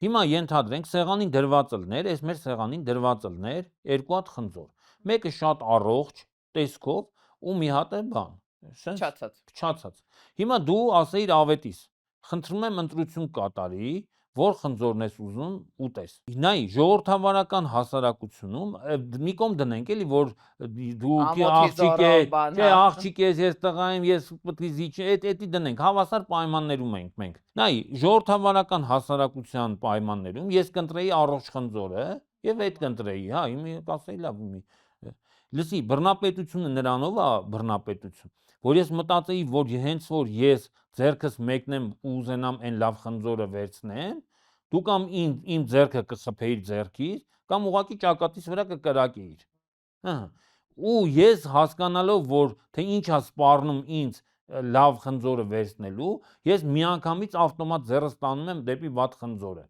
Հիմա ենթադրենք սեղանին դրված լներ, այս մեր սեղանին դրված լներ երկու հատ խնձոր։ Մեկը շատ առողջ տեսքով ու մի հատ է բան, փչացած։ Հիմա դու ասեիր ավետիս, խնդրում եմ ընտրություն կատարի, որ խնձորն ես ուզում ուտես։ Նայ, ժողովրդավարական հասարակությունում մի կողմ դնենք էլի, որ դու աղջիկ ես, ես տղա եմ, ես պետք է զիջի, էդի դնենք, հավասար պայմաններում ենք մենք։ Նայ, ժողովրդավարական հասարակության պայմաններում ես կընտրեի առողջ խնձորը եւ այդ կընտրեի, հա, հիմա կասեի լավ, լսի, բռնապետությունը նրանով է բռնապետություն, որ ես մտածեի, որ հենց որ ես ձերքս մեկնեմ ու ուզենամ այն լավ խնձորը վերցնեմ, դու կամ իմ ձերքը կխփեիր ձերքից, կամ ուղղակի ճակատիս վրա կկրակեիր։ Ու ես հասկանալով, որ թե ինչ է սպառնում ինձ լավ խնձորը վերցնելու, ես միանգամից ավտոմատ ձեռս տանում եմ դեպի վատ խնձորը։